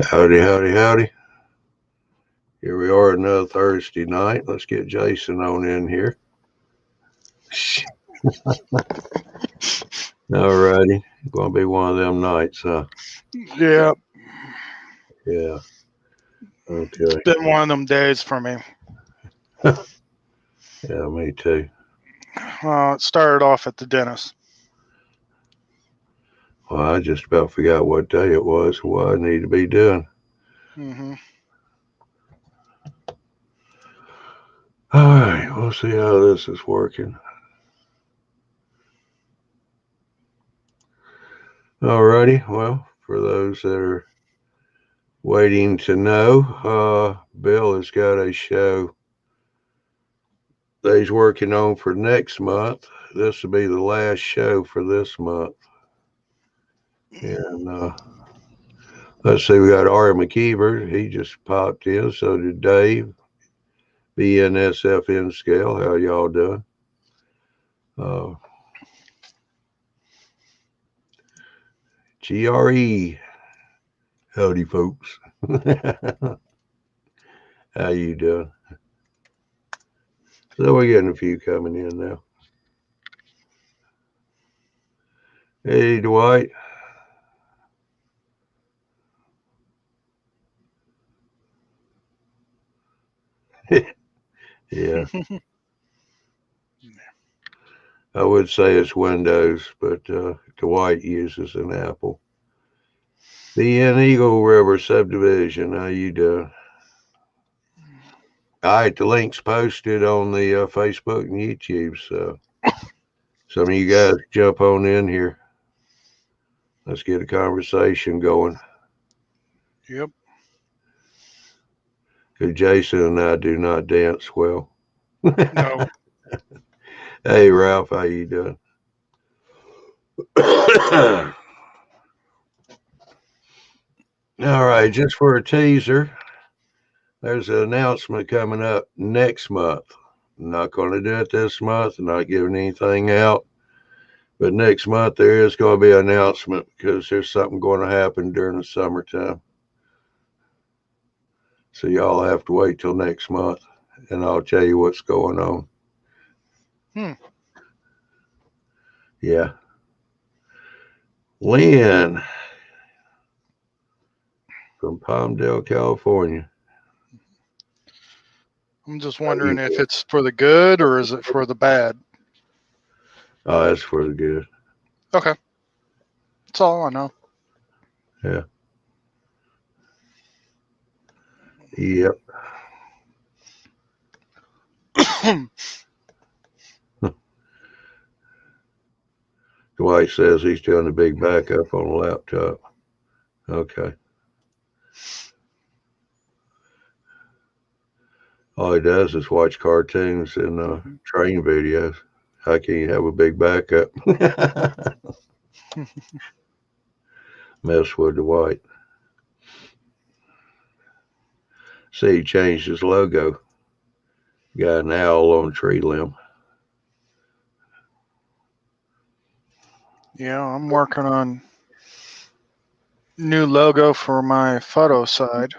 Howdy, howdy, howdy. Here we are another Thursday night. Let's get Jason on in here. Alrighty. Gonna be one of them nights, huh? Yeah. Yeah. Okay. It's been one of them days for me. Yeah, me too. It started off at the dentist. Well, I just about forgot what day it was, what I need to be doing. Mm-hmm. Alright, we'll see how this is working. Alrighty, well, for those that are waiting to know, Bill has got a show that he's working on for next month. This will be the last show for this month. And let's see, we got Ari McKeever. He just popped in. So did Dave. BNSFN Scale. How y'all doing? GRE. Howdy, folks. How you doing? So we're getting a few coming in now. Hey, Dwight. Yeah. I would say it's Windows, but Dwight uses an Apple. The Eagle River Subdivision. How you doing? All right, the link's posted on the Facebook and YouTube, so some of you guys jump on in here. Let's get a conversation going. Yep. Because Jason and I do not dance well. No. Hey, Ralph, how you doing? All right, just for a teaser, there's an announcement coming up next month. I'm not going to do it this month. I'm not giving anything out. But next month, there is going to be an announcement because there's something going to happen during the summertime. So y'all have to wait till next month, and I'll tell you what's going on. Yeah. Lynn from Palmdale, California. I'm just wondering if it's for the good or is it for the bad? Oh, that's for the good. Okay. That's all I know. Yeah. Yep. Dwight says he's doing a big backup on a laptop. Okay. All he does is watch cartoons and train videos. How can you have a big backup? Mess with Dwight. See, he changed his logo. Got an owl on a tree limb. Yeah, I'm working on new logo for my photo side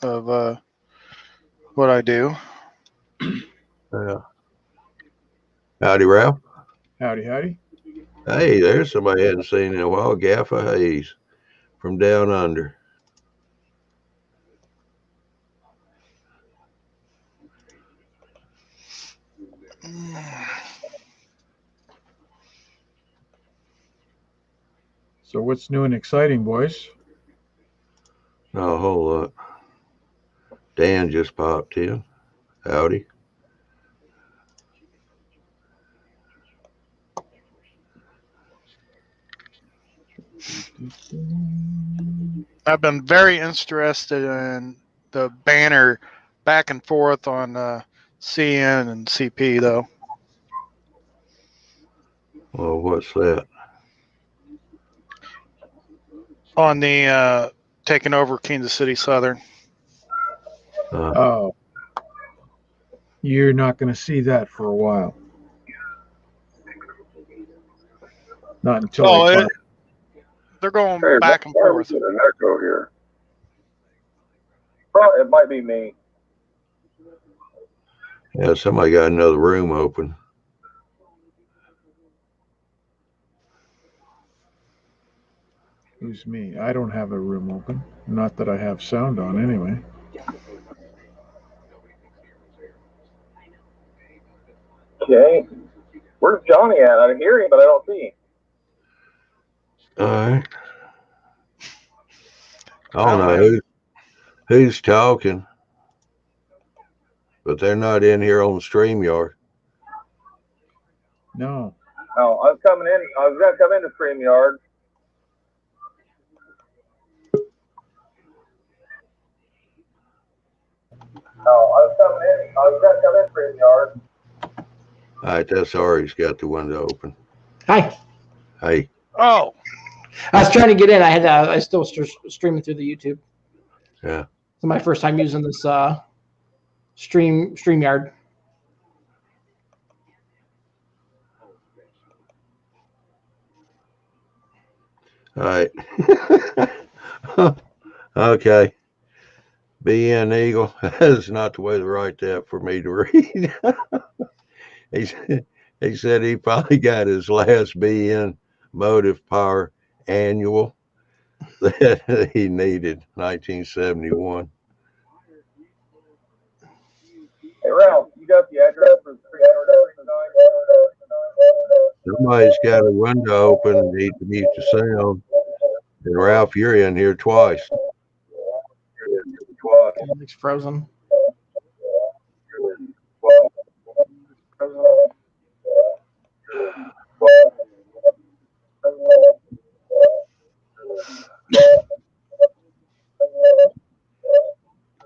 of what I do. Yeah. Howdy, Ralph. Howdy, howdy. Hey, there's somebody I hadn't seen in a while. Gaffa Hayes from down under. So what's new and exciting, boys? Not a whole lot. Dan just popped in. Howdy. I've been very interested in the banner back and forth on CN and CP, though. Well, what's that? On the taking over Kansas City Southern. Oh, you're not going to see that for a while. Not until they're going back and forth. An echo here. It might be me. Yeah, somebody got another room open. Who's me? I don't have a room open. Not that I have sound on anyway. Okay. Where's Johnny at? I hear him, but I don't see him. All right. I don't know who's talking, but they're not in here on StreamYard. No. Oh, I was coming in. I was gonna come into StreamYard. StreamYard. All right, that's Ari's got the window open. Hi. Hey. Oh, I was trying to get in. I still streaming through the YouTube. Yeah. It's my first time using this StreamYard. All right. Okay. BN Eagle. That's not the way to write that for me to read. He said he probably got his last BN motive power annual that he needed, 1971. Hey Ralph, you got the address for Somebody's got a window open and need to mute the sound. And Ralph, you're in here twice. It's frozen.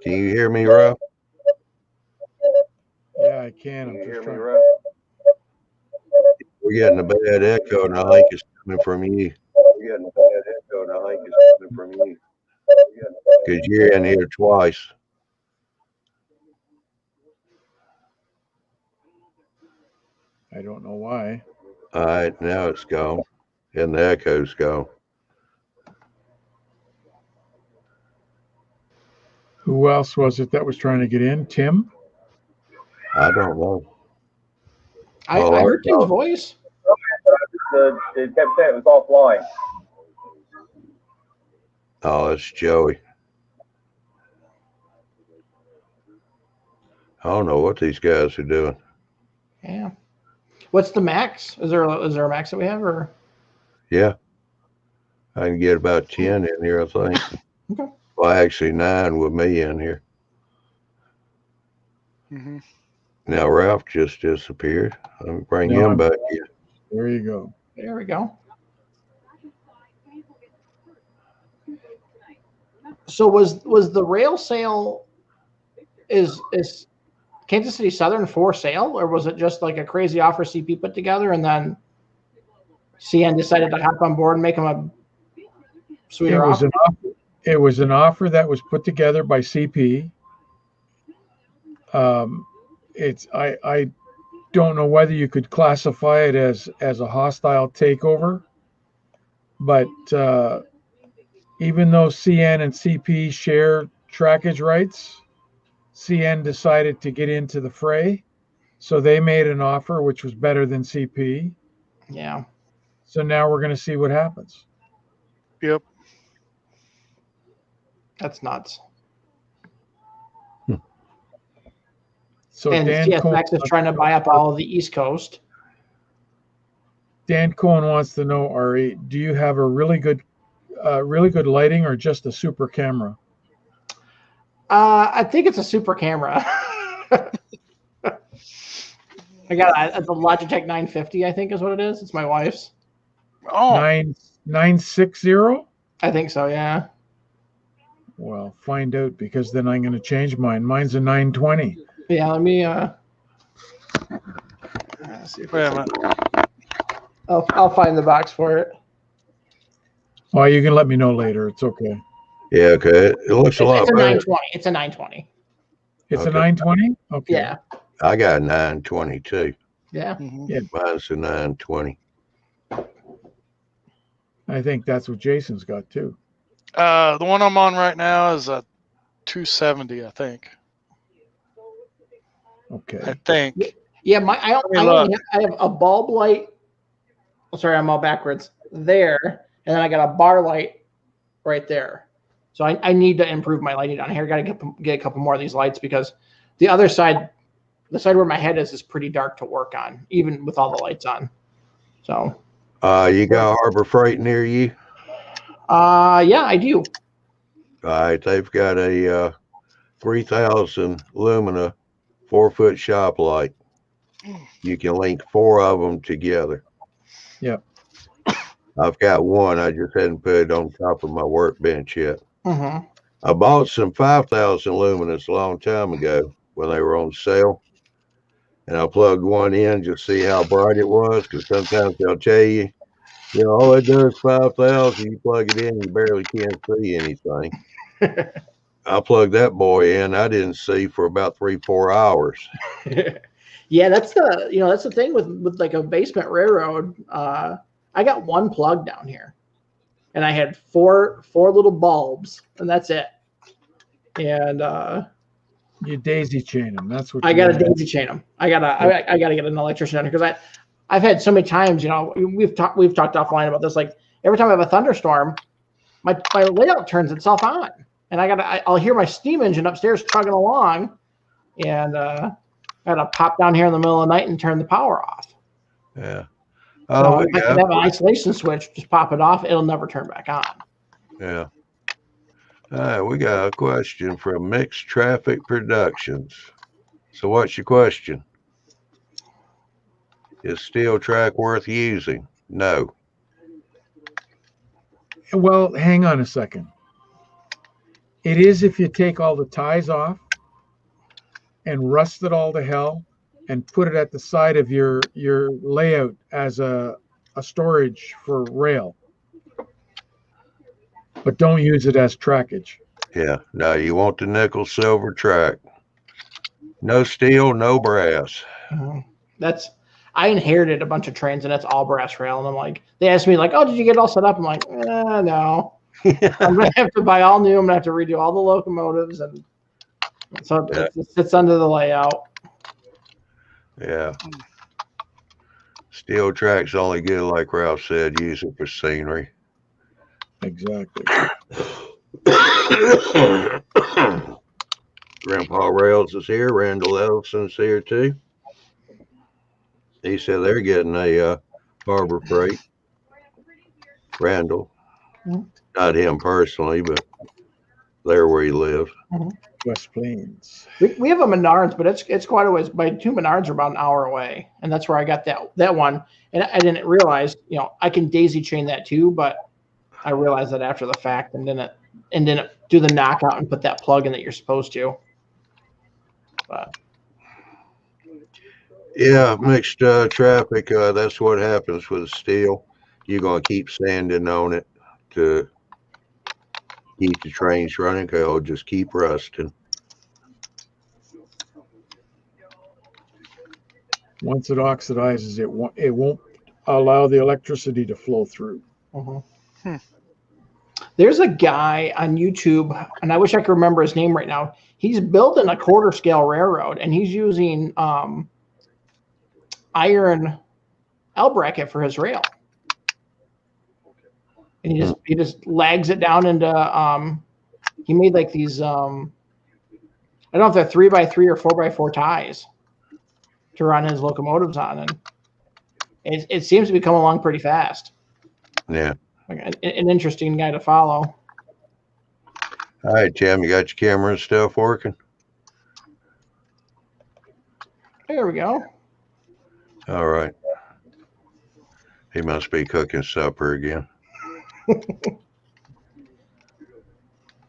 Can you hear me, Ralph? Yeah, I can. I'm just trying. We're getting a bad echo, and I think it's coming from you. Because you're in here twice. I don't know why. All right, now it's gone, and the echo's gone. Who else was it that was trying to get in? Tim? I don't know. I heard Tim's voice. It kept saying it was offline. Oh, it's Joey. I don't know what these guys are doing. Yeah. What's the max? Is there a max that we have, or? Yeah. I can get about 10 in here, I think. Okay. Well, actually 9 with me in here. mm-hmm. Now Ralph just disappeared. Let me bring him back in. There you go. There we go. So was the rail sale is Kansas City Southern for sale, or was it just like a crazy offer CP put together and then CN decided to hop on board and make them a sweeter offer? It was an offer that was put together by CP. I don't know whether you could classify it as a hostile takeover, but even though CN and CP share trackage rights, CN decided to get into the fray, so they made an offer which was better than CP. Yeah. So now we're going to see what happens. Yep. That's nuts. So and Dan CSX is trying to buy up all of the East Coast. Dan Cohen wants to know, Ari, do you have a really good lighting or just a super camera? I think it's a super camera. I got the Logitech 950, I think is what it is. It's my wife's. Oh, 960? I think so, yeah. Well, find out, because then I'm going to change mine. Mine's a 920. Yeah, let me see if wait a minute. I'll find the box for it. Oh, you can let me know later. It's okay. Yeah, okay. It looks a lot It's a better. 920. It's a 920. It's Okay. a 920? Okay. Yeah. I got a 922. Yeah. Mm-hmm. Yeah. Mine's a 920. I think that's what Jason's got too. The one I'm on right now is a 270, I think. Okay. I think. Yeah, I have a bulb light. Oh, sorry, I'm all backwards there, and then I got a bar light right there. So I need to improve my lighting down here. Got to get a couple more of these lights because the other side, the side where my head is pretty dark to work on, even with all the lights on. So. You got Harbor Freight near you? Yeah, I do. All right, they've got a 3000 Lumina 4-foot shop light. You can link 4 of them together. Yep. I've got one. I just hadn't put it on top of my workbench yet. Mm-hmm. I bought some 5000 luminous a long time ago when they were on sale. And I plugged one in just to see how bright it was, because sometimes they'll tell you, all it does is 5,000. You plug it in, you barely can't see anything. I plugged that boy in. I didn't see for about 3-4 hours. Yeah, that's the thing with like a basement railroad. I got one plug down here, and I had four little bulbs, and that's it. And you daisy chain them. That's what I got to daisy chain them. I gotta get an electrician down here because I've had so many times. We've talked offline about this. Like every time I have a thunderstorm, my layout turns itself on, and I'll hear my steam engine upstairs chugging along, and I gotta pop down here in the middle of the night and turn the power off. Yeah. So if I could have an isolation switch, just pop it off, it'll never turn back on. Yeah. All right, we got a question from Mixed Traffic Productions. So what's your question? Is steel track worth using? No. Well, hang on a second. It is if you take all the ties off and rust it all to hell and put it at the side of your layout as a storage for rail. But don't use it as trackage. Yeah. No, you want the nickel silver track. No steel, no brass. I inherited a bunch of trains and it's all brass rail. And I'm like, they asked me like, oh, did you get it all set up? I'm like, no. I'm going to have to buy all new. I'm going to have to redo all the locomotives. And so it sits under the layout. Yeah. Steel track's only good, like Ralph said, use it for scenery. Exactly. Grandpa Rails is here. Randall Ellison's here too. He said they're getting a Harbor Freight. Randall. Mm-hmm. Not him personally, but there where he lives. Mm-hmm. West Plains. We have a Menards, but it's quite a ways. My 2 Menards are about an hour away, and that's where I got that one. And I didn't realize, I can daisy chain that too, but I realized that after the fact, and didn't do the knockout and put that plug in that you're supposed to. But yeah, mixed traffic. That's what happens with steel. You're gonna keep sanding on it to keep the trains running, because it'll just keep rusting. Once it oxidizes, it won't allow the electricity to flow through. Mm-hmm. There's a guy on YouTube, and I wish I could remember his name right now. He's building a quarter scale railroad, and he's using iron L bracket for his rail. And he just lags it down into he made like these I don't know if they're 3x3 or 4x4 ties to run his locomotives on, and it seems to be coming along pretty fast. Yeah. Like an interesting guy to follow. All right, Tim, you got your camera and stuff working? There we go. All right. He must be cooking supper again.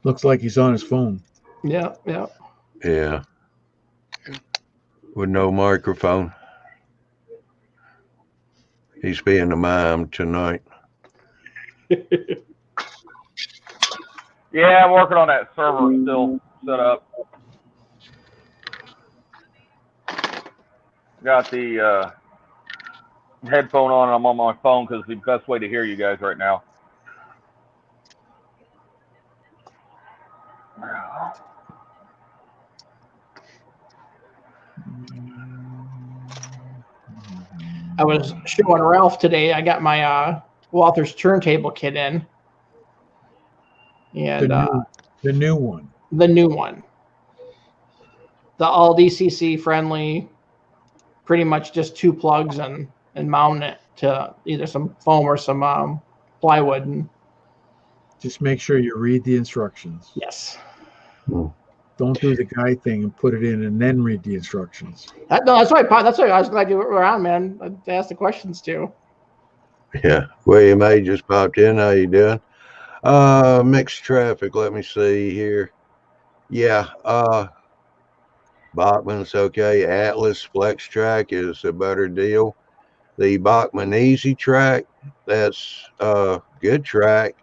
Looks like he's on his phone. Yeah. Yeah. With no microphone. He's being a mime tonight. Yeah, I'm working on that server still set up. Got the headphone on, and I'm on my phone because it's the best way to hear you guys right now. I was showing Ralph today. I got my Walther's turntable kit in, and the new one. The new one, the all DCC friendly, pretty much just 2 plugs and mount it to either some foam or some plywood. And just make sure you read the instructions. yes. Don't do the guy thing and put it in and then read the instructions. No, that's why I was glad you were around, man. I asked the questions too. Yeah. William A just popped in. How you doing? Mixed traffic. Let me see here. Yeah. Bachman's okay. Atlas Flex Track is a better deal. The Bachman Easy Track, that's a good track,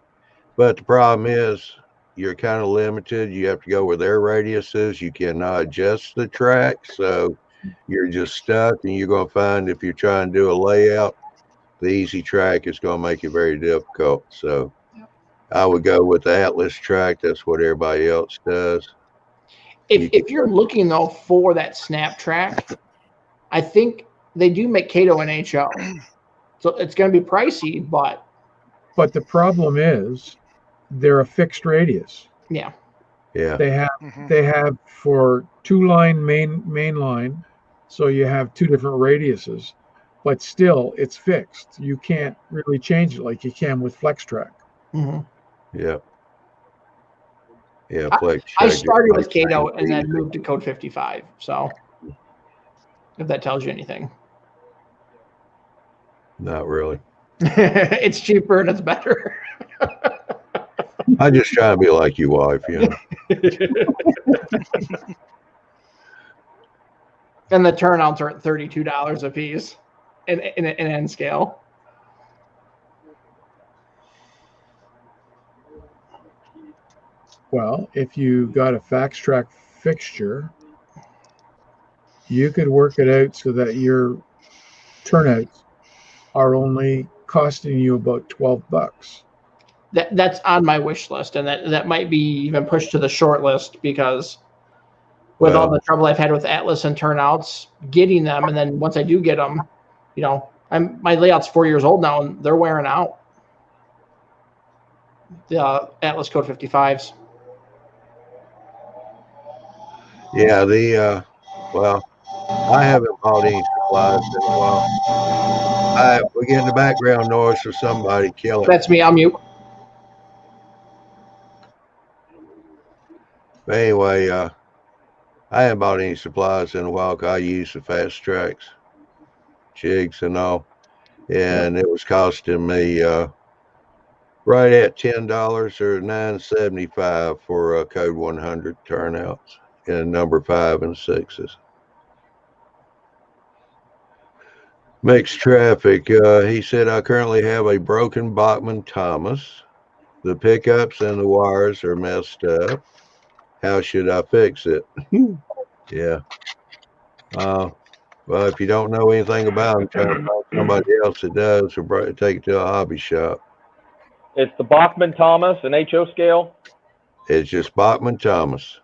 but the problem is you're kind of limited. You have to go where their radius is. You cannot adjust the track, so you're just stuck, and you're going to find if you're trying to do a layout, the Easy Track is going to make it very difficult. So I would go with the Atlas Track. That's what everybody else does. If you're looking, though, for that snap track, I think they do make Kato and HO. So it's going to be pricey, but the problem is they're a fixed radius. Yeah. They have for 2-line main line, so you have 2 different radiuses, but still it's fixed. You can't really change it like you can with Flex Track. Yeah. Yeah, I started with Kato and then moved to Code 55. So if that tells you anything. Not really. It's cheaper and it's better. I just try to be like your wife, you know. And the turnouts are at $32 a piece in N scale. Well, if you got a Fax Track fixture, you could work it out so that your turnouts are only costing you about $12. That's on my wish list, and that might be even pushed to the short list because with all the trouble I've had with Atlas and turnouts, getting them, and then once I do get them, you know, my layout's 4 years old now, and they're wearing out. The Atlas Code 55s. Yeah, well, I haven't bought any supplies in a while. We're getting the background noise of somebody killing. That's me. I'll mute. But anyway, I haven't bought any supplies in a while because I use the fast tracks, jigs and all. And it was costing me right at $10 or $9.75 for Code 100 turnouts in number 5 and 6s. Mixed traffic. He said, I currently have a broken Bachman Thomas. The pickups and the wires are messed up. How should I fix it? Yeah. Well, if you don't know anything about it, try to find somebody else that does, or take it to a hobby shop. It's the Bachman Thomas and HO scale. It's just Bachman Thomas.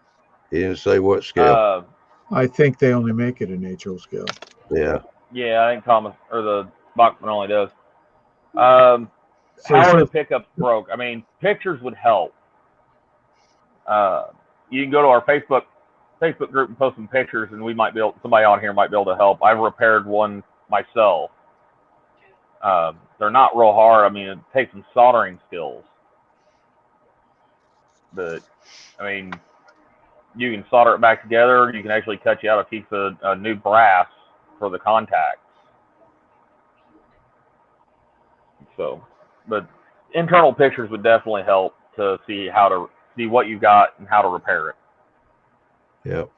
He didn't say what scale. I think they only make it in HO scale. Yeah. Yeah, I think Thomas or the Bachman only does. How are the pickups broke? I mean, pictures would help. You can go to our Facebook group and post some pictures, and somebody on here might be able to help. I've repaired one myself. They're not real hard. I mean, it takes some soldering skills. But, I mean, you can solder it back together. You can actually cut you out a piece of new brass for the contacts. So, but internal pictures would definitely help to see what you got and how to repair it. Yep.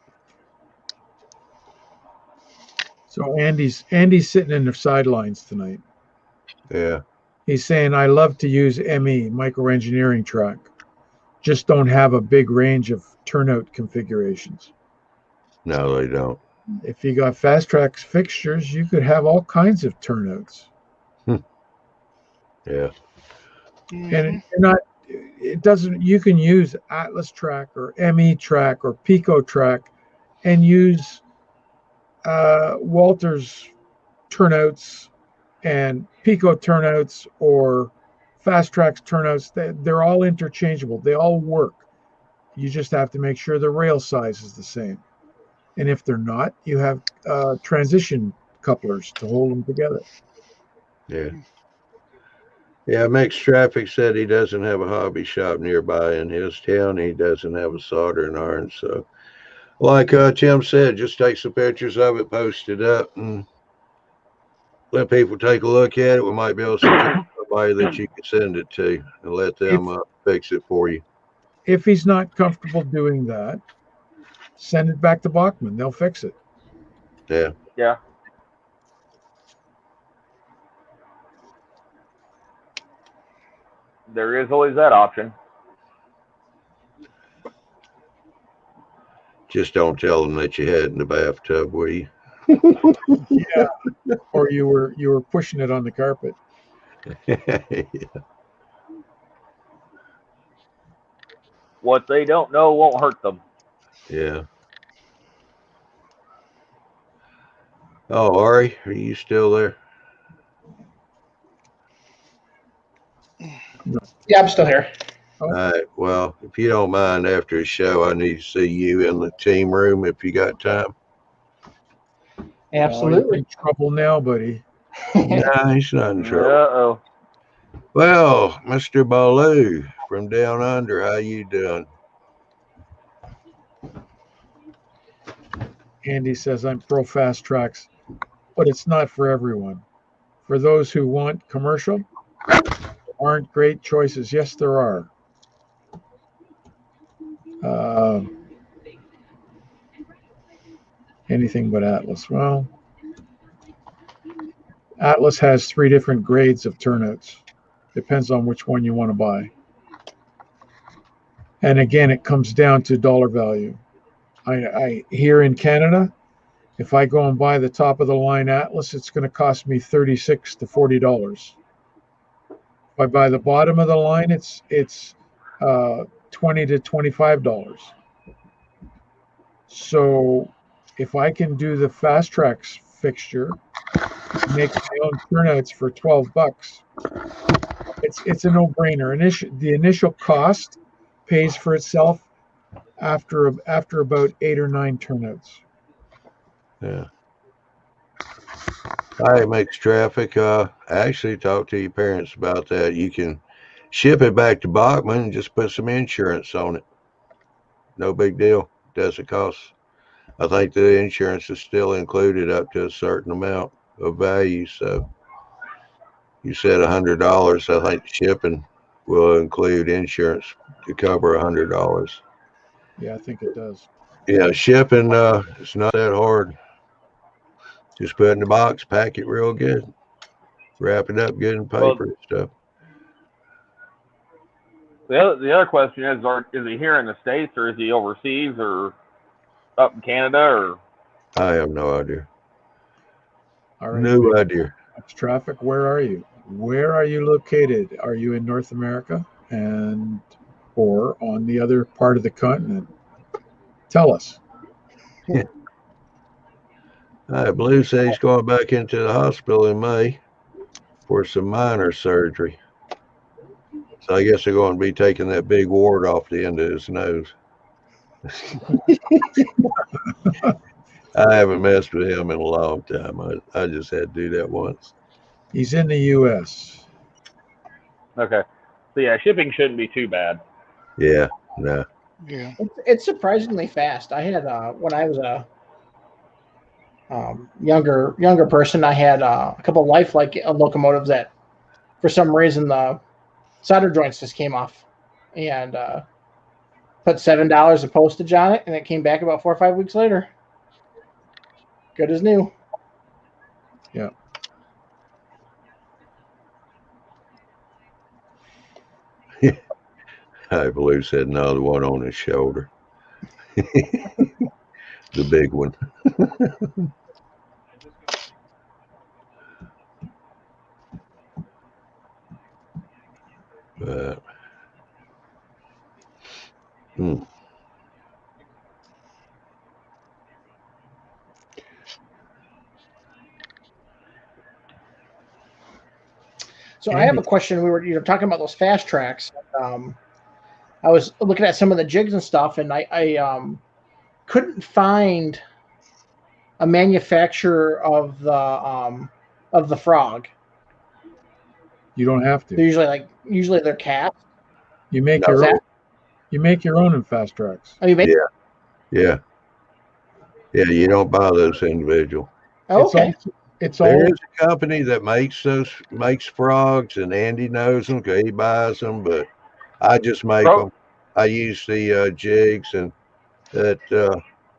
So Andy's sitting in the sidelines tonight. Yeah. He's saying, I love to use ME, microengineering track. Just don't have a big range of turnout configurations. No, they don't. If you got fast track fixtures, you could have all kinds of turnouts. Yeah. And you can use Atlas track or ME track or Pico track and use Walther's turnouts and Pico turnouts or Fast Tracks turnouts, they're all interchangeable. They all work. You just have to make sure the rail size is the same. And if they're not, you have transition couplers to hold them together. Yeah. Yeah, Mixed Traffic said he doesn't have a hobby shop nearby in his town. He doesn't have a soldering iron. So, like Tim said, just take some pictures of it, post it up, and let people take a look at it. We might be able to suggest somebody that you can send it to and let them fix it for you. If he's not comfortable doing that, send it back to Bachman. They'll fix it. Yeah. Yeah. There is always that option. Just don't tell them that you had in the bathtub, will you? Yeah. Or you were pushing it on the carpet. Yeah. What they don't know won't hurt them. Yeah. Oh, Ari, are you still there? Yeah, I'm still here. Oh. All right. Well, if you don't mind, after the show, I need to see you in the team room if you got time. Absolutely. You're in trouble now, buddy. No, he's not in trouble. Uh-oh. Well, Mr. Baloo from down under, how you doing? Andy says, I'm pro Fast Tracks, but it's not for everyone. For those who want commercial, there aren't great choices. Yes, there are. Anything but Atlas. Well, Atlas has 3 different grades of turnouts. Depends on which one you want to buy. And again, it comes down to dollar value. I here in Canada, if I go and buy the top of the line Atlas, it's going to cost me $36 to $40. If I buy the bottom of the line, it's $20 to $25. So if I can do the Fast Tracks fixture, make my own turnouts for $12, it's a no-brainer. The initial cost pays for itself after about 8 or 9 turnouts. Yeah. Hi, Mixed Traffic. Actually, talk to your parents about that. You can ship it back to Bachman and just put some insurance on it. No big deal. Doesn't cost. I think the insurance is still included up to a certain amount of value. So you said $100. I think the shipping will include insurance to cover $100. Yeah, I think it does. Yeah, shipping it's not that hard. Just put it in the box, pack it real good, wrap it up good in paper and stuff. The other question is he here in the States or is he overseas or up in Canada or? I have no idea. All right. No idea. Mixed Traffic, where are you? Where are you located? Are you in North America or on the other part of the continent? Tell us. Blue says he's going back into the hospital in May for some minor surgery. So I guess they're going to be taking that big wart off the end of his nose. I haven't messed with him in a long time. I just had to do that once. He's in the U.S. Okay. So yeah, shipping shouldn't be too bad. Yeah, no. Yeah. It's surprisingly fast. I had when I was a younger person, I had a couple of lifelike locomotives that, for some reason, the solder joints just came off, and put $7 of postage on it, and it came back about 4 or 5 weeks later, good as new. Yeah. I believe said no, the one on his shoulder. The big one. So I have a question. We were talking about those fast tracks. I was looking at some of the jigs and stuff, and I couldn't find a manufacturer of the frog. You don't have They're to. usually they're cast. You make No. your Is own. that- You make your own in fast tracks. Oh, you make? Yeah. You don't buy those individual. Oh, okay. It's There all is a company that makes frogs, and Andy knows them because he buys them. But I just make them. I use the jigs and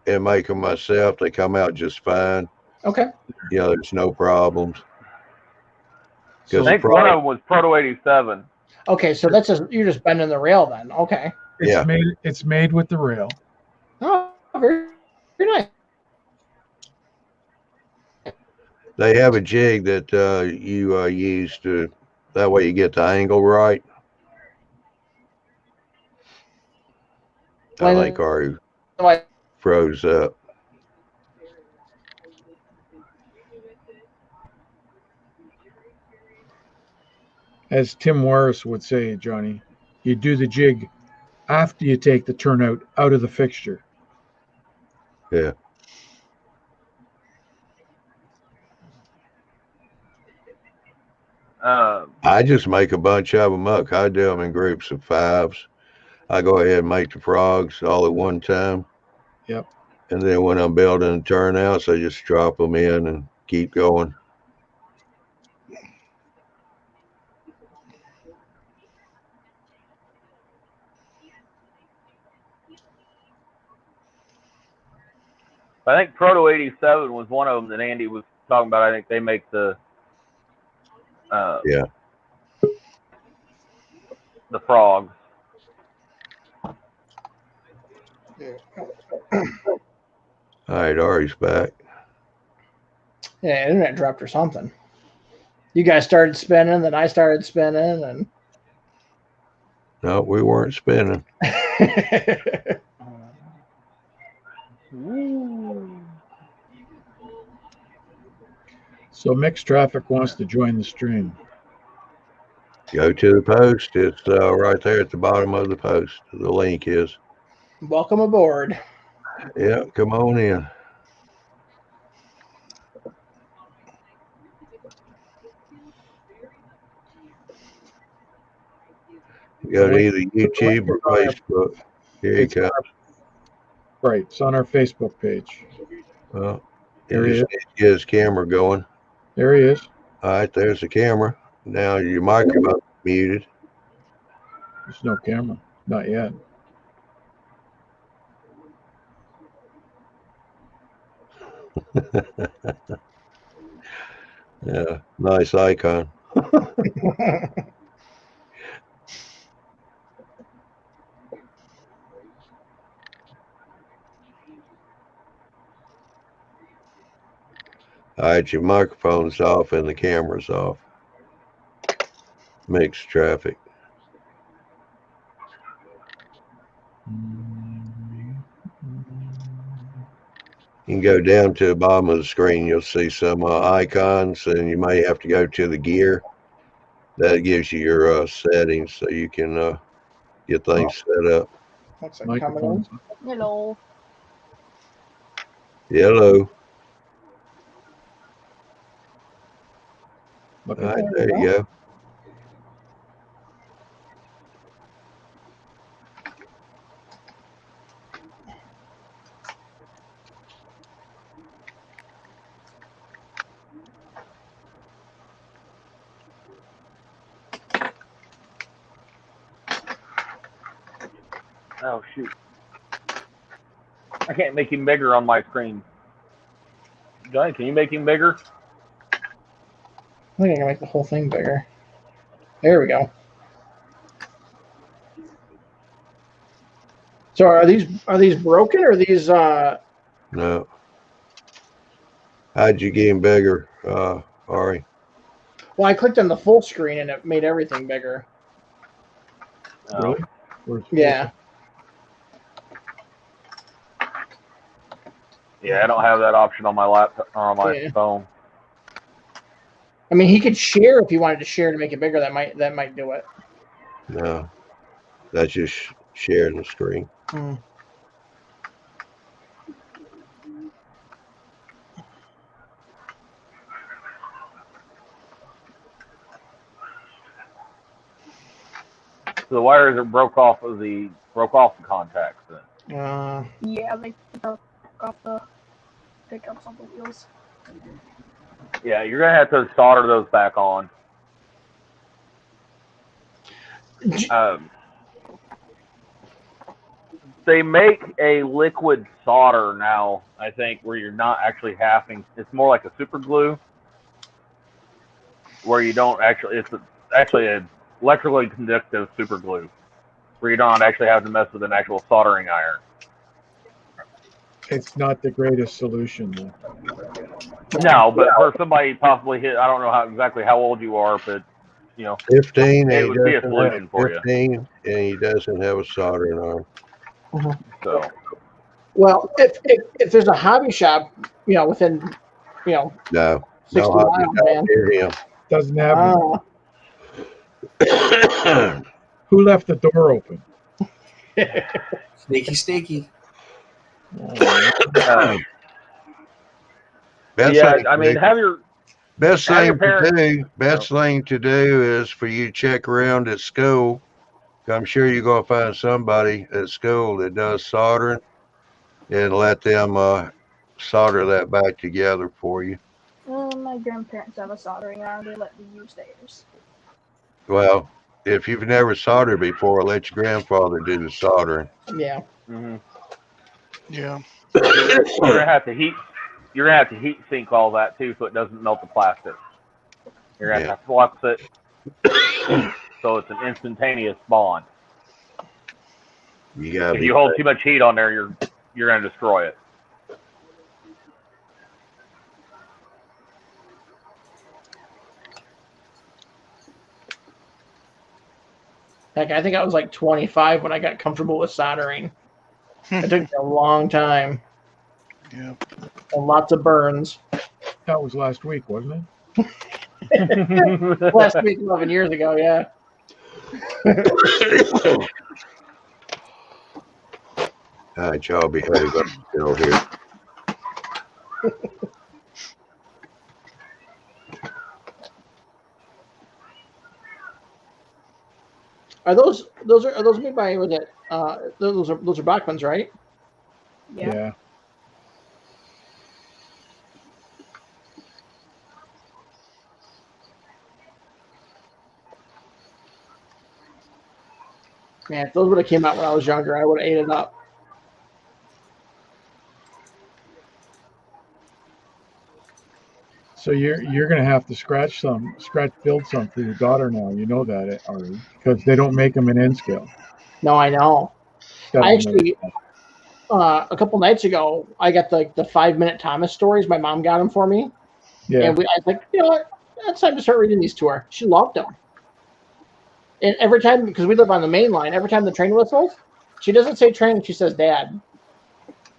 make them myself. They come out just fine. Okay. There's no problems. I think one of them was Proto 87. Okay, so you're just bending the rail then. Okay. It's made with the rail. Oh, very, very nice. They have a jig that you use to, that way you get the angle right. I think Ari froze up. As Tim Morris would say, Johnny, you do the jig after you take the turnout out of the fixture. Yeah. I just make a bunch of them up. I do them in groups of 5s. I go ahead and make the frogs all at one time. Yep. And then when I'm building turnouts, I just drop them in and keep going. I think Proto 87 was one of them that Andy was talking about. I think they make the the frogs. All right, Ari's back. Yeah, internet dropped or something. You guys started spinning, then I started spinning, and No, we weren't spinning. So mixed traffic wants to join the stream. Go to the post. It's right there at the bottom of the post. The link is. Welcome aboard. Yeah, come on in. Go to either YouTube or Facebook. Here you go. Right, it's on our Facebook page. Well, There he is. Get his camera going. There he is. All right, there's the camera. Now your microphone's muted. There's no camera. Not yet. Yeah, nice icon. All right, your microphone's off and the camera's off. Mixed traffic. You can go down to the bottom of the screen. You'll see some icons, and you may have to go to the gear. That gives you your settings, so you can get things set up. Looks like coming in. Hello. Hello. All Looking right, there you go. Oh shoot! I can't make him bigger on my screen. Johnny, can you make him bigger? I think I can make the whole thing bigger. There we go. So are these broken or are these No. How'd you get him bigger, Ari? Well, I clicked on the full screen and it made everything bigger. Really? Yeah. Yeah, I don't have that option on my laptop or on my phone. I mean, he could share if he wanted to share to make it bigger. That might do it. No, that's just sharing the screen. So the wires are broke off the contacts then. Yeah, they broke off the pickups on the wheels. Yeah, you're gonna have to solder those back on. They make a liquid solder now, I think, where you're not actually having. It's more like a super glue, where you don't actually. It's actually an electrically conductive super glue, where you don't actually have to mess with an actual soldering iron. It's not the greatest solution, though. No, but for somebody possibly hit, I don't know exactly how old you are, but 15. it would be a solution for you. 15, and he doesn't have a soldering iron. So, well, if there's a hobby shop, within, No, 60 no miles, hobby man. near him. Doesn't have. Who left the door open? Sneaky. Best thing to do is for you to check around at school. I'm sure you're going to find somebody at school that does soldering, and let them solder that back together for you. My grandparents have a soldering iron. They let me use theirs. Well, if you've never soldered before, let your grandfather do the soldering. Yeah. Mm-hmm. Yeah. You're gonna have to heat sink all that too, so it doesn't melt the plastic. You're gonna have to flux it, so it's an instantaneous bond. If you hold too much heat on there, you're gonna destroy it. Heck, I think I was like 25 when I got comfortable with soldering. It took me a long time. Yeah. And lots of burns. That was last week, wasn't it? Last week, 11 years ago, yeah. All right, y'all be headed up the hill here. Are those made by, was it those are Bachmann's, right? Yeah. Man, if those would have came out when I was younger, I would have ate it up. So you're going to have to build some for your daughter now. You know that, Ari, because they don't make them in N scale. No, I know. I actually, a couple nights ago, I got the 5-minute Thomas stories. My mom got them for me. Yeah. And I was like, you know what? It's time to start reading these to her. She loved them. And every time, because we live on the main line, every time the train whistles, she doesn't say train, she says dad.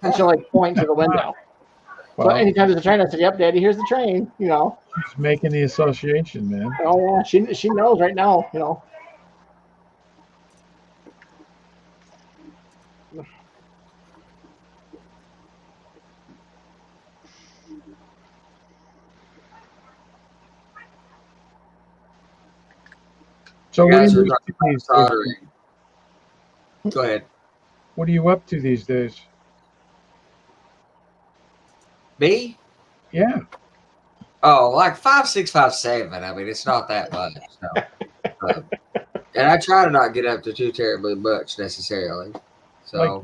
And she'll point to the window. Wow. So anytime there's a train, I said, yep, Daddy, here's the train, She's making the association, man. Oh, yeah. She knows right now, So what are you up to these days? Go ahead. What are you up to these days? Me? Yeah. Oh, like 5, 6, 5, 7. I mean, it's not that much. No. And I try to not get up to too terribly much necessarily. So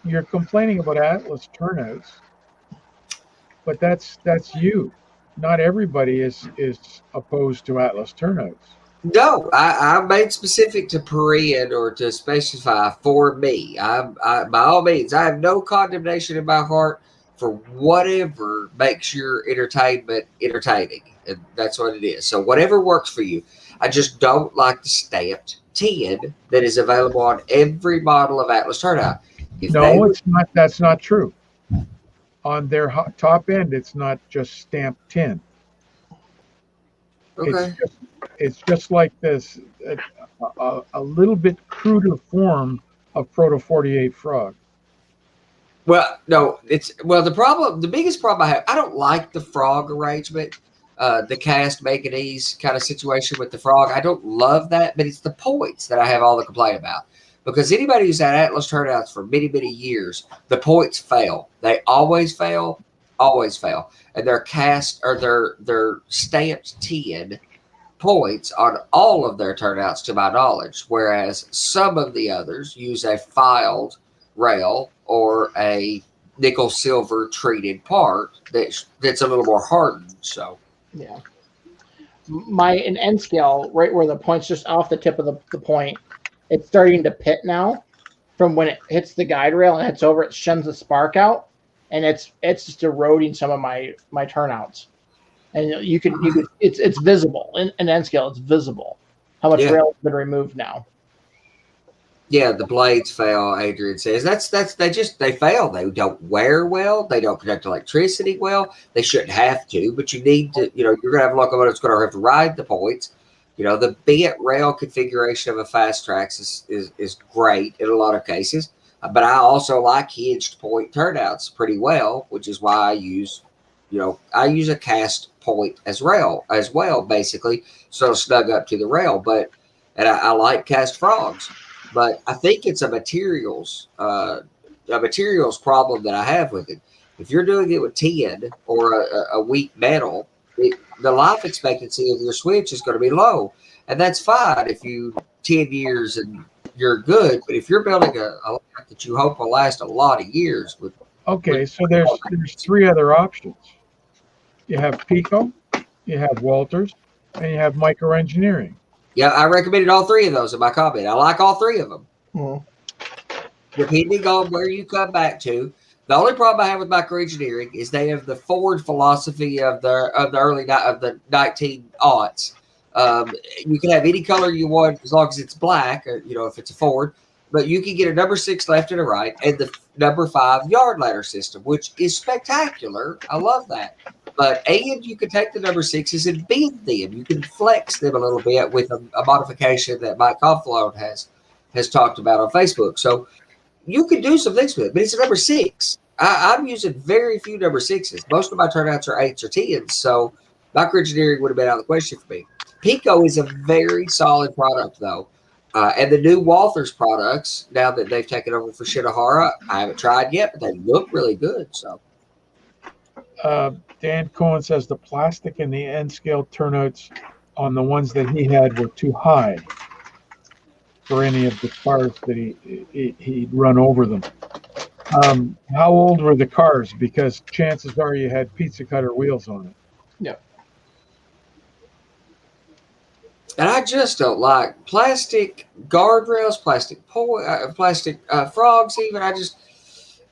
you're complaining about Atlas turnouts, but that's you. Not everybody is opposed to Atlas turnouts. No, I made specific to Period or to specify for me. I by all means, I have no condemnation in my heart for whatever makes your entertainment entertaining. And that's what it is. So whatever works for you. I just don't like the stamped 10 that is available on every model of Atlas turnout. It's not. That's not true. On their top end, it's not just stamped 10. Okay. It's just like this, a little bit cruder form of Proto 48 frog. Well, no, the biggest problem I have, I don't like the frog arrangement, the cast manganese kind of situation with the frog. I don't love that, but it's the points that I have all the complaint about. Because anybody who's had Atlas turnouts for many, many years, the points fail. They always fail, and they're cast or they're stamped 10 points on all of their turnouts, to my knowledge. Whereas some of the others use a filed rail or a nickel silver treated part that's a little more hardened. So Yeah. In N scale, right where the point's just off the tip of the point, it's starting to pit now. From when it hits the guide rail and hits over, it sheds the spark out, and it's just eroding some of my turnouts. And it's visible in N scale. It's visible how much rail has been removed now. Yeah, the blades fail. Adrian says they fail. They don't wear well. They don't conduct electricity well. They shouldn't have to, but you need to. You're going to have a locomotive that's going to have to ride the points. The bent rail configuration of a fast tracks is great in a lot of cases. But I also like hinged point turnouts pretty well, which is why I use a cast point as well, basically, so it'll snug up to the rail. And I like cast frogs. But I think it's a materials problem that I have with it. If you're doing it with tin or a weak metal, the life expectancy of your switch is going to be low, and that's fine if you 10 years and you're good. But if you're building a life that you hope will last a lot of years, So there's three other options. You have Pico, you have Walters, and you have Microengineering. Yeah, I recommended all three of those in my comment. I like all three of them. Mm-hmm. Depending on where you come back to. The only problem I have with Microengineering is they have the forward philosophy of the 1900s. You can have any color you want as long as it's black, or, if it's a Ford. But you can get a number 6 left and a right, and the number 5 yard ladder system, which is spectacular. I love that. And you can take the number 6s and bend them. You can flex them a little bit with a modification that Mike Conflone has talked about on Facebook. So you can do some things with it, but it's a number 6. I'm using very few number 6s. Most of my turnouts are 8s or 10s. So Microengineering would have been out of the question for me. Pico is a very solid product, though. And the new Walthers products, now that they've taken over for Shinohara, I haven't tried yet, but they look really good. So. Dan Cohen says the plastic in the N scale turnouts on the ones that he had were too high for any of the cars that he'd run over them. How old were the cars? Because chances are you had pizza cutter wheels on it. Yeah. And I just don't like plastic guardrails, plastic frogs. Even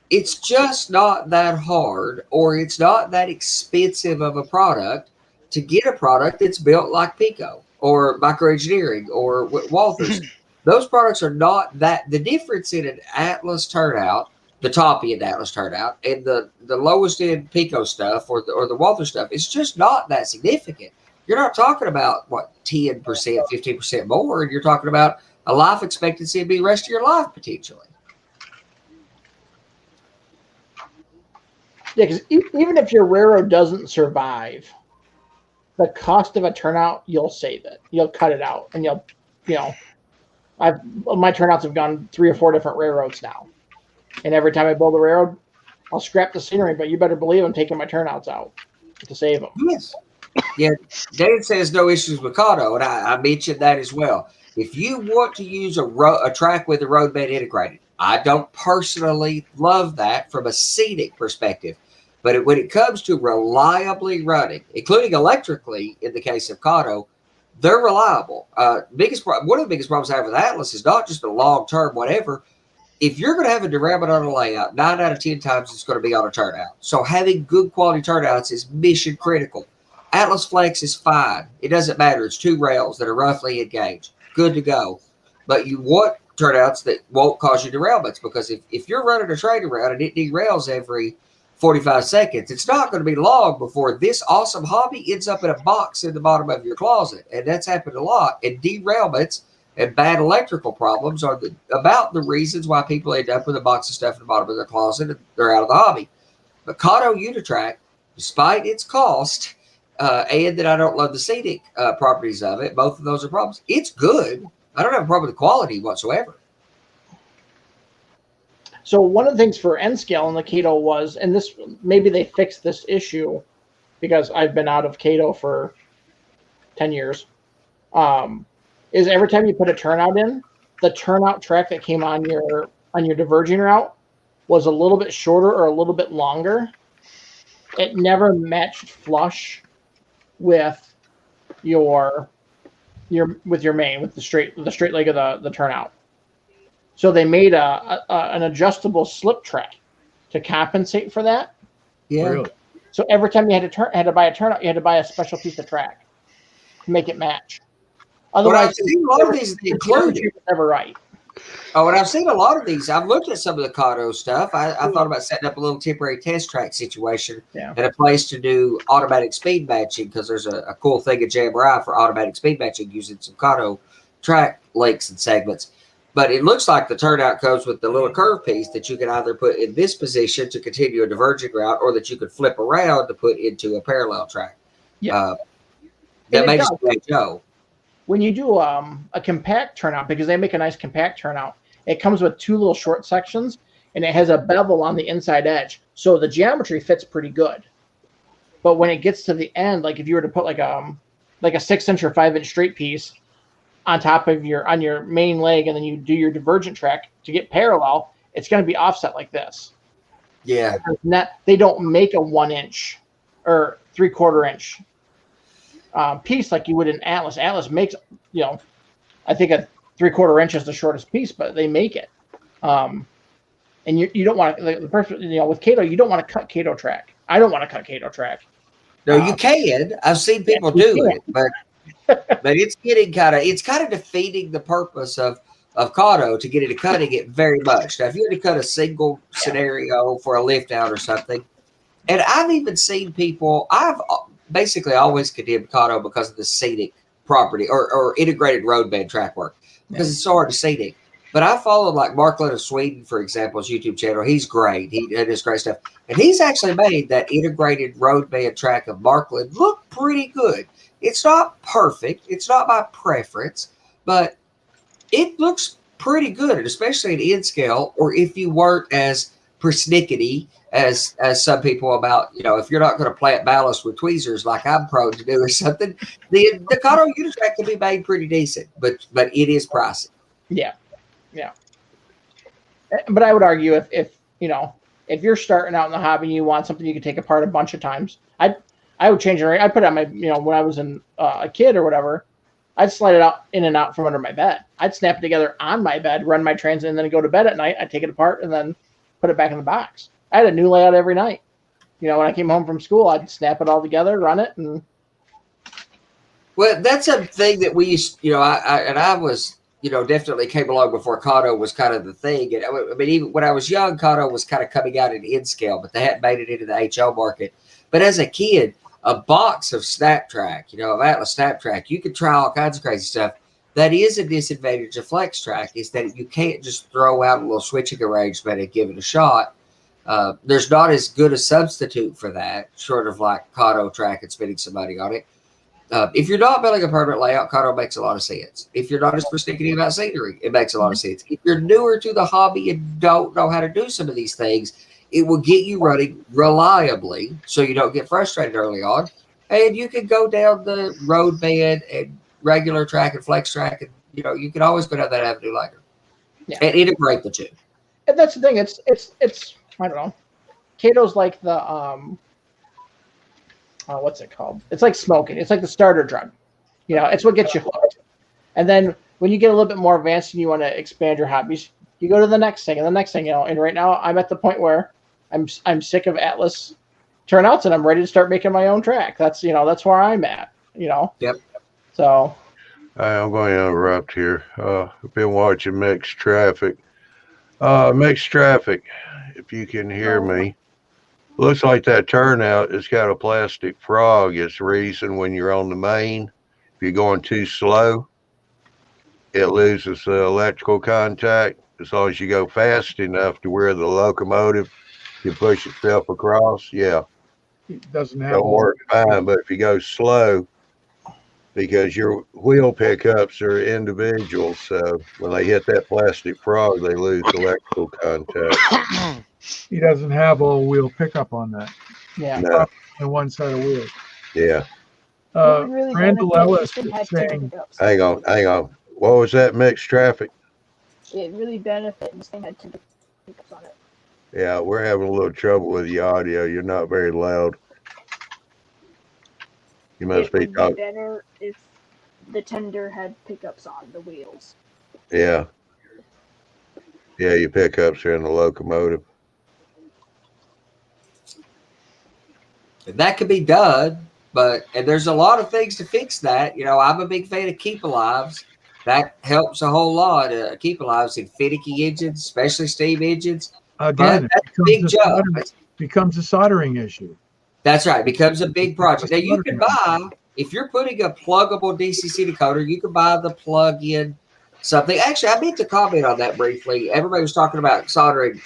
it's just not that hard, or it's not that expensive of a product to get a product that's built like Pico or Microengineering or Walthers. Those products are not that. The difference in an Atlas turnout, the top end Atlas turnout, and the lowest end Pico stuff or the Walther stuff, is just not that significant. You're not talking about 10%, 15% more, and you're talking about a life expectancy to be the rest of your life potentially. Yeah, because even if your railroad doesn't survive, the cost of a turnout, you'll save it. You'll cut it out, and my turnouts have gone 3 or 4 different railroads now, and every time I build a railroad, I'll scrap the scenery, but you better believe I'm taking my turnouts out to save them. Yes. Yeah, Dan says no issues with Kato, and I mentioned that as well. If you want to use a track with a roadbed integrated, I don't personally love that from a scenic perspective. But when it comes to reliably running, including electrically in the case of Kato, they're reliable. One of the biggest problems I have with Atlas is not just the long-term whatever. If you're going to have a derailment on a layout, 9 out of 10 times it's going to be on a turnout. So having good quality turnouts is mission critical. Atlas Flex is fine. It doesn't matter. It's 2 rails that are roughly engaged. Good to go. But you want turnouts that won't cause you derailments, because if you're running a train around and it derails every 45 seconds. It's not going to be long before this awesome hobby ends up in a box in the bottom of your closet. And that's happened a lot. And derailments and bad electrical problems are about the reasons why people end up with a box of stuff in the bottom of their closet and they're out of the hobby. But Kato Unitrack, despite its cost, and that I don't love the scenic properties of it, both of those are problems. It's good. I don't have a problem with the quality whatsoever. So one of the things for N scale in the Kato was, and this maybe they fixed this issue because I've been out of Kato for 10 years, is every time you put a turnout in, the turnout track that came on your diverging route was a little bit shorter or a little bit longer. It never matched flush with your main, with the straight leg of the turnout. So they made an adjustable slip track to compensate for that. Yeah. Really? So every time you had to buy a turnout, you had to buy a special piece of track to make it match. Otherwise, I've seen a lot of these included. Never right. Oh, and I've seen a lot of these. I've looked at some of the Kato stuff. I thought about setting up a little temporary test track situation and a place to do automatic speed matching, because there's a cool thing at JMRI for automatic speed matching using some Kato track links and segments. But it looks like the turnout comes with the little curve piece that you can either put in this position to continue a diverging route, or that you could flip around to put into a parallel track. Yeah. That may just be Joe. When you do a compact turnout, because they make a nice compact turnout, it comes with two little short sections, and it has a bevel on the inside edge. So the geometry fits pretty good. But when it gets to the end, like if you were to put like a 6-inch or 5-inch straight piece on top of on your main leg, and then you do your divergent track to get parallel, it's going to be offset like this. Yeah. They don't make a 1-inch or 3/4 inch piece like you would in Atlas. Atlas makes, I think a 3/4 inch is the shortest piece, but they make it. And you don't want to, the person, with Kato, you don't want to cut Kato track. I don't want to cut Kato track. No, you can. I've seen people do it, but it's getting kind of defeating the purpose of Kato to get into cutting it very much. Now, if you had to cut a single scenario for a lift out or something, and I've even seen people, I've basically always condemned Kato because of the scenic property or integrated roadbed track work, because it's so hard to scenic. But I followed like Markland of Sweden, for example, his YouTube channel. He's great. He does great stuff. And he's actually made that integrated roadbed track of Markland look pretty good. It's not perfect. It's not my preference, but it looks pretty good, and especially in N scale, or if you weren't as persnickety as some people about, if you're not going to plant ballast with tweezers like I'm prone to do or something, the Kato Unitrack can be made pretty decent, but it is pricey. Yeah. But I would argue if you're starting out in the hobby and you want something you can take apart a bunch of times, I would change it. I'd put it on my, when I was a kid or whatever, I'd slide it out in and out from under my bed. I'd snap it together on my bed, run my transit, and then go to bed at night. I'd take it apart and then put it back in the box. I had a new layout every night. When I came home from school, I'd snap it all together, run it, and. Well, that's a thing that we used, I was, definitely came along before Kato was kind of the thing. And I mean, even when I was young, Kato was kind of coming out in N scale, but they hadn't made it into the HO market. But as a kid, a box of Snaptrack, of Atlas Snaptrack, you could try all kinds of crazy stuff. That is a disadvantage of FlexTrack, is that you can't just throw out a little switching arrangement and give it a shot. There's not as good a substitute for that, short of like Kato track and spending some money on it. If you're not building a permanent layout, Kato makes a lot of sense. If you're not as persnickety about scenery, it makes a lot of sense. If you're newer to the hobby and don't know how to do some of these things, it will get you running reliably so you don't get frustrated early on. And you can go down the roadbed and regular track and flex track, and you can always go down that avenue later. Yeah. And integrate the two. And that's the thing. It's I don't know. Kato's like the what's it called? It's like smoking. It's like the starter drug. It's what gets you hooked. And then when you get a little bit more advanced and you want to expand your hobbies, you go to the next thing and the next thing. And right now I'm at the point where I'm sick of Atlas turnouts and I'm ready to start making my own track. That's that's where I'm at. Yep. So. I'm going to interrupt here. I've been watching Mixed Traffic. Mixed Traffic, if you can hear me. Looks like that turnout has got a plastic frog. It's the reason when you're on the main, if you're going too slow, it loses the electrical contact. As long as you go fast enough to where the locomotive can push itself across, yeah, It doesn't have it'll all. work fine. But if you go slow, because your wheel pickups are individuals, so when they hit that plastic frog, they lose electrical contact. He doesn't have all wheel pickup on that. Yeah. No, And one set of wheels. yeah. It would really Randall benefit Ellis if they had is two saying, pickups. Hang on. What was that mixed traffic? It really benefit if this thing had two pickups on it. Yeah, we're having a little trouble with the audio. You're not very loud. You must It be would be talking. better if the tender had pickups on the wheels. Yeah. Yeah, your pickups are in the locomotive. That could be done, and there's a lot of things to fix that. You know, I'm a big fan of keep alives. That helps a whole lot. Keep alives in finicky engines, especially steam engines. again, But that's a big job. becomes a soldering issue. That's right. It becomes a big project. Now you can buy, if you're putting a pluggable DCC decoder, you can buy the plug-in something. Actually, I meant to comment on that briefly. Everybody was talking about soldering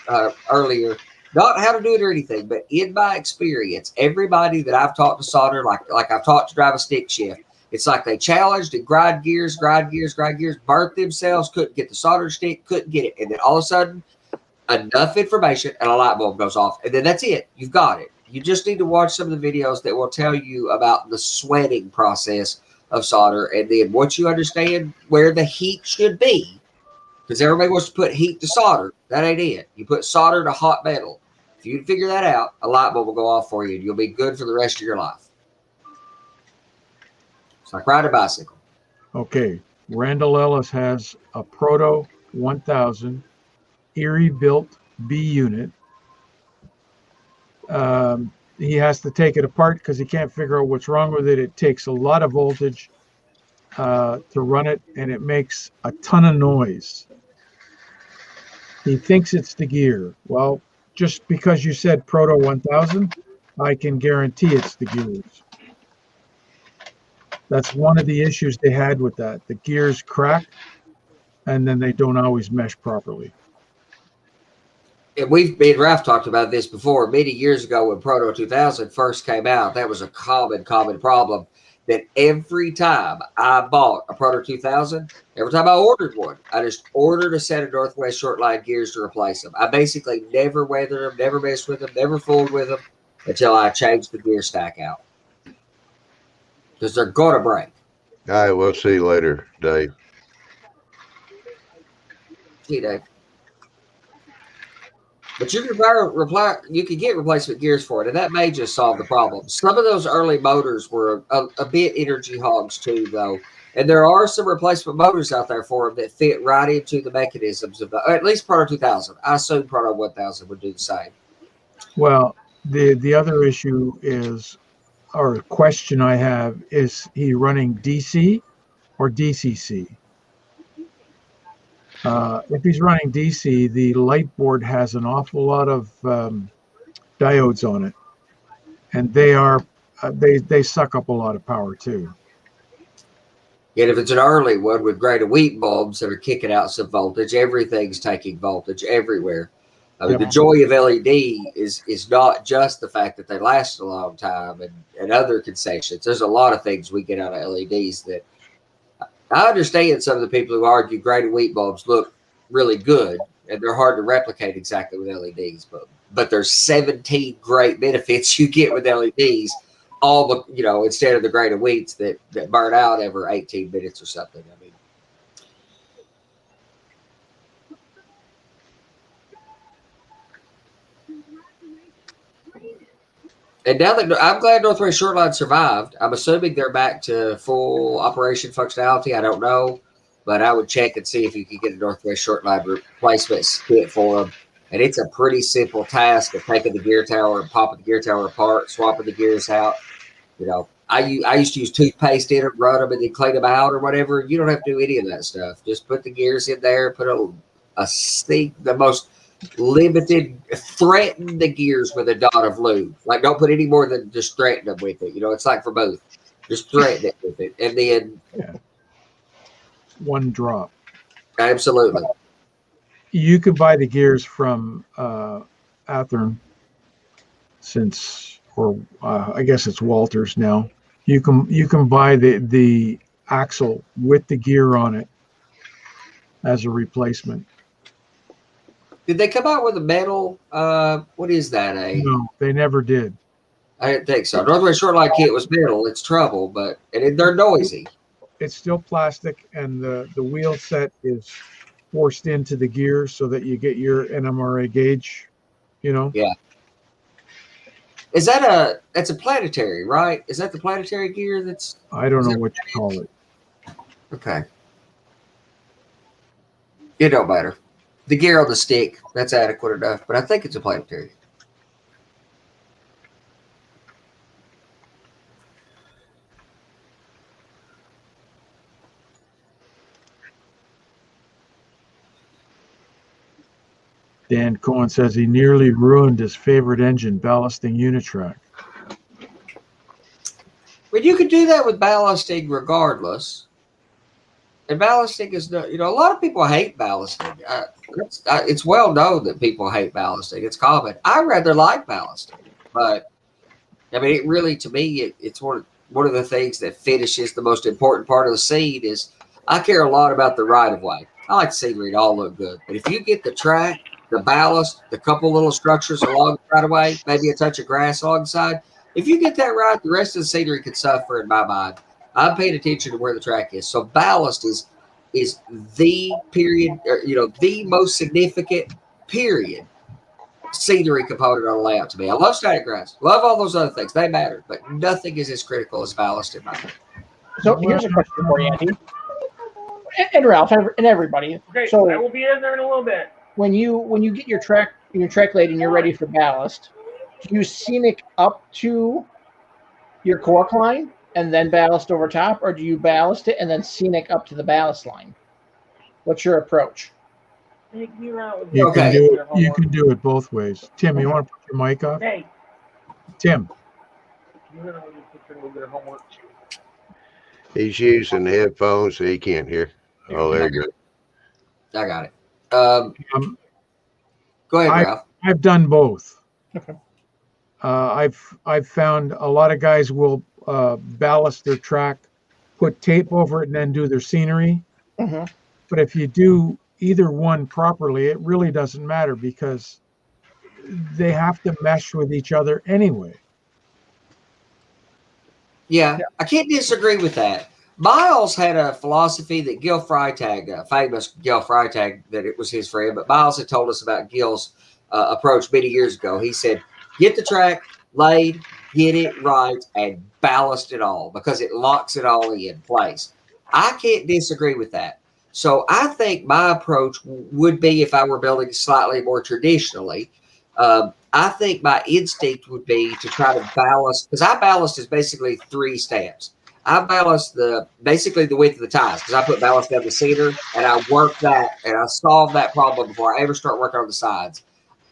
earlier, not how to do it or anything, but in my experience, everybody that I've taught to solder, like I've taught to drive a stick shift, it's like they challenged and grind gears, burnt themselves, couldn't get the solder stick, couldn't get it. And then all of a sudden, enough information and a light bulb goes off. And then that's it. You've got it. You just need to watch some of the videos that will tell you about the sweating process of solder. And then once you understand where the heat should be, because everybody wants to put heat to solder. That ain't it. You put solder to hot metal. If you figure that out, a light bulb will go off for you and you'll be good for the rest of your life. It's like riding a bicycle. Okay. Randall Ellis has a Proto 1000 Erie built B unit. He has to take it apart because he can't figure out what's wrong with it. It takes a lot of voltage to run it, and it makes a ton of noise. He thinks it's the gear. Well, just because you said Proto 1000, I can guarantee it's the gears. That's one of the issues they had with that. The gears crack, and then they don't always mesh properly. And me and Ralph talked about this before. Many years ago when Proto 2000 first came out, that was a common problem. That every time I bought a Proto 2000, every time I ordered one, I just ordered a set of Northwest short line gears to replace them. I basically never weathered them, never messed with them, never fooled with them until I changed the gear stack out. Because they're going to break. All right, we'll see you later, Dave. See, Dave. But you can get replacement gears for it, and that may just solve the problem. Some of those early motors were a bit energy hogs too, though. And there are some replacement motors out there for them that fit right into the mechanisms of at least Proto 2000. I assume Proto 1000 would do the same. Well, the other issue is, or question I have, is he running DC or DCC? If he's running DC, the light board has an awful lot of diodes on it, and they suck up a lot of power too. Yet if it's an early one with graded wheat bulbs that are kicking out some voltage, everything's taking voltage everywhere. I mean, the joy of LED is not just the fact that they last a long time and other concessions. There's a lot of things we get out of LEDs that I understand. Some of the people who argue graded wheat bulbs look really good and they're hard to replicate exactly with LEDs, but there's 17 great benefits you get with LEDs, all the, instead of the graded wheats that burn out every 18 minutes or something. I mean, and now that I'm glad Northwest Shortline survived, I'm assuming they're back to full operation functionality. I don't know, but I would check and see if you could get a Northwest Shortline replacement kit for them. And it's a pretty simple task of taking the gear tower and popping the gear tower apart, swapping the gears out. I used to use toothpaste in it, run them, and then clean them out or whatever. You don't have to do any of that stuff. Just put the gears in there, put a sink, the most limited, threaten the gears with a dot of lube. Like, don't put any more than just threaten them with it. You know, it's like for both. Just threaten it with it. And then, one drop. absolutely. You can buy the gears from Athearn, or I guess it's Walters now. You can buy the axle with the gear on it as a replacement. Did they come out with a metal? What is that? No, they never did. I didn't think so. Northwest Shoreline kit was metal. It's trouble, but they're noisy. It's still plastic, and the wheel set is forced into the gear so that you get your NMRA gauge. You know. Yeah. Is that that's a planetary, right? Is that the planetary gear? I don't know what you call it. Okay. It don't matter. The gear on the stick, that's adequate enough, but I think it's a planetary. Dan Cohen says he nearly ruined his favorite engine, ballasting Unitrack. But you could do that with ballasting regardless. And ballasting is not, a lot of people hate ballasting. It's well known that people hate ballasting. It's common. I rather like ballasting, but I mean, it really, to me, it's one of the things that finishes the most important part of the scene. Is I care a lot about the right of way. I like the scenery to all look good, but if you get the track, the ballast, the couple little structures along the right of way, maybe a touch of grass along the side, if you get that right, the rest of the scenery could suffer in my mind. I'm paying attention to where the track is. So ballast is the period, the most significant period scenery component on a layout to me. I love static grass, love all those other things. They matter, but nothing is as critical as ballast in my opinion. So here's a question for you, Andy, and Ralph, and everybody. Okay, so I will be in there in a little bit. When you get your track laid and you're ready for ballast, do you scenic up to your cork line and then ballast over top, or do you ballast it and then scenic up to the ballast line? What's your approach? You can do it both ways. Tim, you want to put your mic off? Hey. Tim. You're going to put your little bit of homework. He's using headphones, so he can't hear. Oh, there you go. I got it. Go ahead, Ralph. I've done both. Okay. I've found a lot of guys will ballast their track, put tape over it, and then do their scenery. Mm-hmm. But if you do either one properly, it really doesn't matter because they have to mesh with each other anyway. Yeah, I can't disagree with that. Miles had a philosophy that Gil Freitag, famous Gil Freitag, that it was his friend, but Miles had told us about Gil's approach many years ago. He said, get the track laid, get it right, and ballast it all because it locks it all in place. I can't disagree with that. So I think my approach would be, if I were building slightly more traditionally, I think my instinct would be to try to ballast, because I ballast is basically 3 steps. I ballast basically the width of the ties, because I put ballast down the center and I work that and I solve that problem before I ever start working on the sides.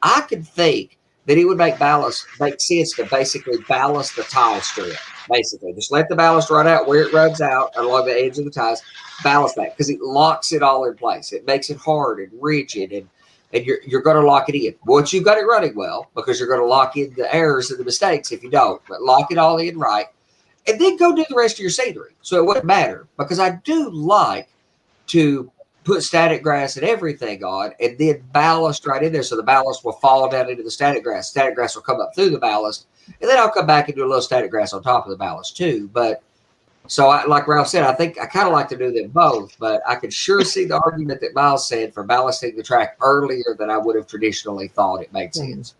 I could think that it would make sense to basically ballast the tie strip. Basically, just let the ballast run out where it runs out along the edge of the ties. Ballast that because it locks it all in place. It makes it hard and rigid, and you're going to lock it in once you've got it running well, because you're going to lock in the errors and the mistakes if you don't. But lock it all in right, and then go do the rest of your scenery. So it wouldn't matter, because I do like to put static grass and everything on, and then ballast right in there, so the ballast will fall down into the static grass. Static grass will come up through the ballast, and then I'll come back and do a little static grass on top of the ballast too. But so, like Ralph said, I think I kind of like to do them both, but I could sure see the argument that Miles said for ballasting the track earlier than I would have traditionally thought it made sense.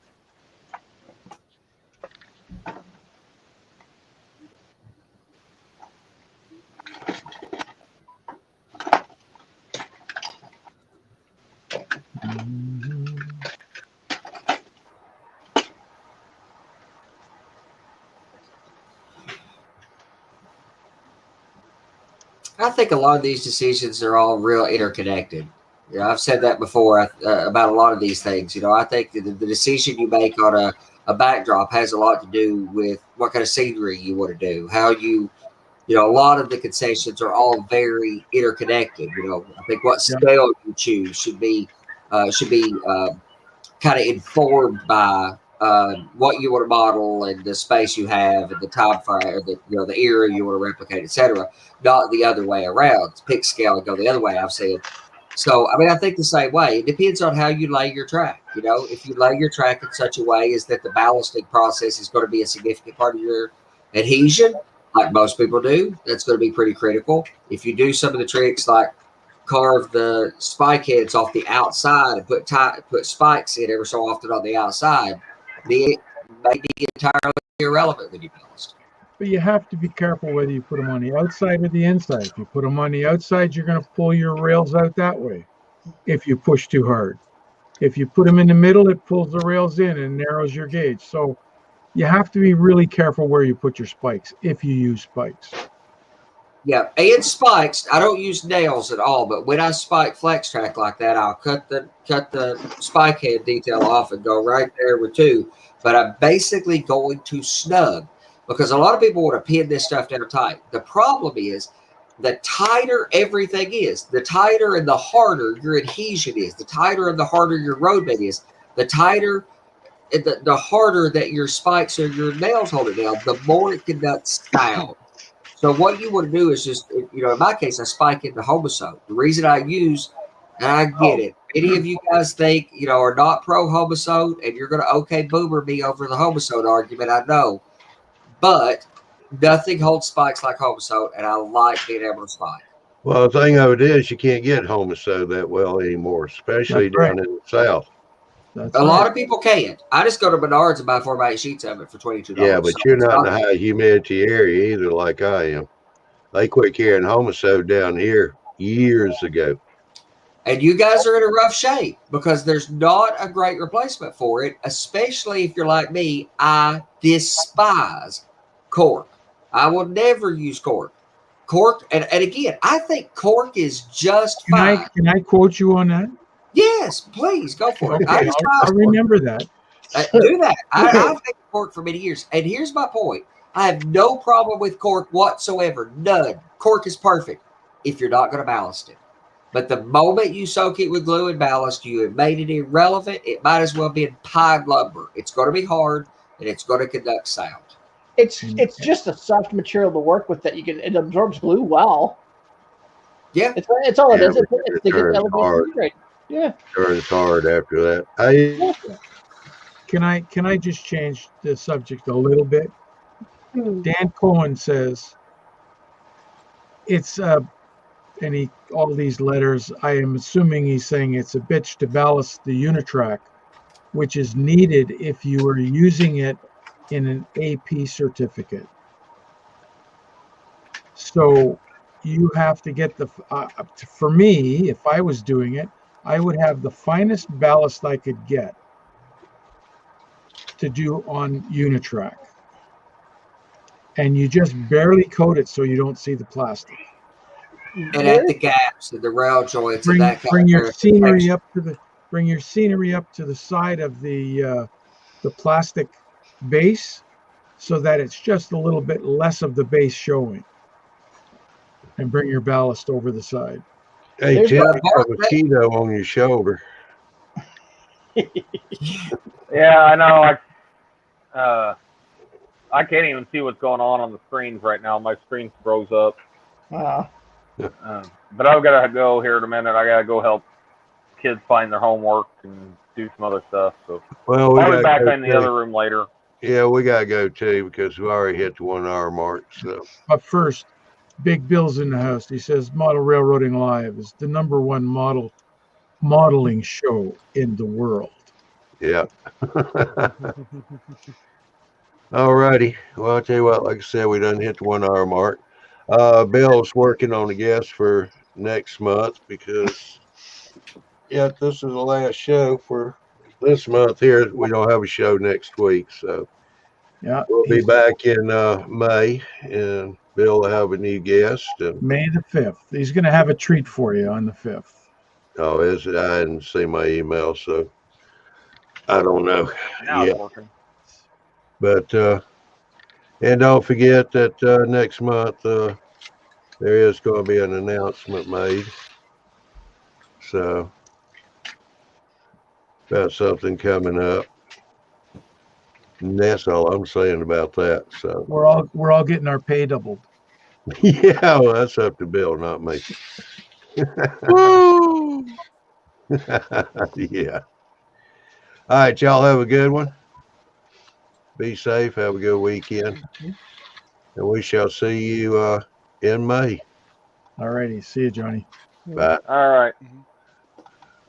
I think a lot of these decisions are all real interconnected. You know, I've said that before about a lot of these things. You know, I think the decision you make on a backdrop has a lot to do with what kind of scenery you want to do, how you know, a lot of the concessions are all very interconnected. You know, I think what scale you choose should be kind of informed by what you want to model and the space you have and the time frame, or the the era you want to replicate, etc. Not the other way around. Pick scale and go the other way. I've said. So, I mean, I think the same way. It depends on how you lay your track. You know, if you lay your track in such a way as that the ballasting process is going to be a significant part of your adhesion, like most people do, that's going to be pretty critical. If you do some of the tricks like carve the spike heads off the outside and put spikes in every so often on the outside, it may be entirely irrelevant when you ballast. But you have to be careful whether you put them on the outside or the inside. If you put them on the outside, you're going to pull your rails out that way if you push too hard. If you put them in the middle, it pulls the rails in and narrows your gauge. So you have to be really careful where you put your spikes if you use spikes. Yeah, and spikes. I don't use nails at all, but when I spike flex track like that, I'll cut the spike head detail off and go right there with two. But I'm basically going to snug, because a lot of people want to pin this stuff down tight. The problem is, the tighter everything is, the tighter and the harder your adhesion is, the tighter and the harder your road bed is, the tighter and the harder that your spikes or your nails hold it down, the more it conducts sound. So what you want to do is just, you know, in my case, I spike into homosode. The reason I use, and I get it, any of you guys think, you know, are not pro homosode, and you're going to okay boomer me over the homosode argument, I know. But nothing holds spikes like homosode, and I like being able to spike. Well, the thing of it is, you can't get homicide that well anymore, especially down in the South. A lot of people can't. I just go to Menards and buy 4x8 sheets of it for $22. Yeah, but you're not in a high humidity area either, like I am. They quit carrying homicide down here years ago. And you guys are in a rough shape because there's not a great replacement for it, especially if you're like me. I despise cork. I will never use cork. Cork, and again, I think cork is just fine. Can I quote you on that? Yes, please go for it. Okay, I'll remember that. Do that. I've taken cork for many years. And here's my point. I have no problem with cork whatsoever. None. Cork is perfect if you're not going to ballast it. But the moment you soak it with glue and ballast, you have made it irrelevant. It might as well be in pine lumber. It's going to be hard, and it's going to conduct sound. It's just a soft material to work with that it absorbs glue well. Yeah. It's all it is. It's to get hard. Yeah. Turns hard after that. Can I just change the subject a little bit? Dan Cohen says it's and all these letters, I am assuming he's saying it's a bitch to ballast the Unitrack, which is needed if you are using it in an AP certificate. So you have to get for me, if I was doing it, I would have the finest ballast I could get to do on Unitrack. And you just barely coat it so you don't see the plastic. And at the gaps and the rail joints, bring your scenery up to the side of the plastic base, so that it's just a little bit less of the base showing, and bring your ballast over the side. Hey, Tim, you have a mosquito on your shoulder. Yeah, I know. I can't even see what's going on the screens right now. My screen froze up. But I've got to go here in a minute. I got to go help kids find their homework and do some other stuff. So I'll be back in the other room later. Yeah, we got to go too because we already hit the 1 hour mark. So, but first, Big Bill's in the house. He says Model Railroading Live is the #1 modeling show in the world. Yeah. All righty. Well, I'll tell you what, like I said, we done hit the 1 hour mark. Bill's working on the guest for next month because, yeah, this is the last show for this month here. We don't have a show next week. So, yeah, we'll be back in May, and Bill will have a new guest. And May the 5th. He's going to have a treat for you on the 5th. Oh, is it? I hadn't seen my email, so I don't know. Now Yeah, it's working. but and don't forget that next month there is going to be an announcement made. So about something coming up. And that's all I'm saying about that. So We're all getting our pay doubled. yeah, well, that's up to Bill, not me. Woo! Yeah. All right, y'all have a good one. Be safe. Have a good weekend. And we shall see you in May. All righty. See you, Johnny. Bye. All right. Mhm.